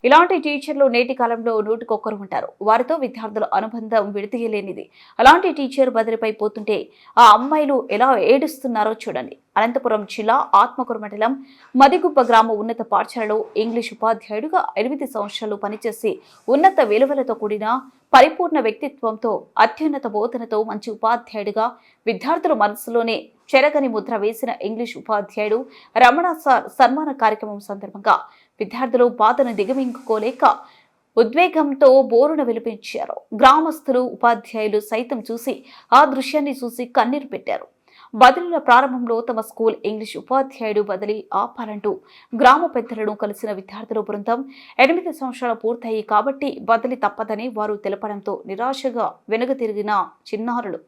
ఇలాంటి టీచర్లు నేటి కాలంలో నూటికొక్కరు ఉంటారు. వారితో విద్యార్థుల అనుబంధం విడదీయలేనిది. అలాంటి టీచర్ బదిలీపై పోతుంటే ఆ అమ్మాయిలు ఎలా ఏడుస్తున్నారో చూడండి. అనంతపురం జిల్లా ఆత్మకూరు మండలం మదిగుబ్బ గ్రామ ఉన్నత పాఠశాలలో ఇంగ్లీష్ ఉపాధ్యాయుడిగా 8 సంవత్సరాలు పనిచేసి ఉన్నత విలువలతో కూడిన పరిపూర్ణ వ్యక్తిత్వంతో అత్యున్నత బోధనతో మంచి ఉపాధ్యాయుడిగా విద్యార్థుల మనసులోనే చెరగని ముద్ర వేసిన ఇంగ్లీష్ ఉపాధ్యాయుడు రమణ సార్ సన్మాన కార్యక్రమం సందర్భంగా విద్యార్థులు బాధను దిగమింగుకోలేక ఉద్వేగంతో బోరున విలిపించారు. గ్రామస్తులు ఉపాధ్యాయులు సైతం చూసి ఆ దృశ్యాన్ని చూసి కన్నీరు పెట్టారు. బదిలీల ప్రారంభంలో తమ స్కూల్ ఇంగ్లీష్ ఉపాధ్యాయుడు బదిలీ ఆపాలంటూ గ్రామ పెద్దలను కలిసిన విద్యార్థుల బృందం 8 సంవత్సరాలు పూర్తయి కాబట్టి బదిలీ తప్పదని వారు తెలపడంతో నిరాశగా వెనుక తిరిగిన చిన్నారులు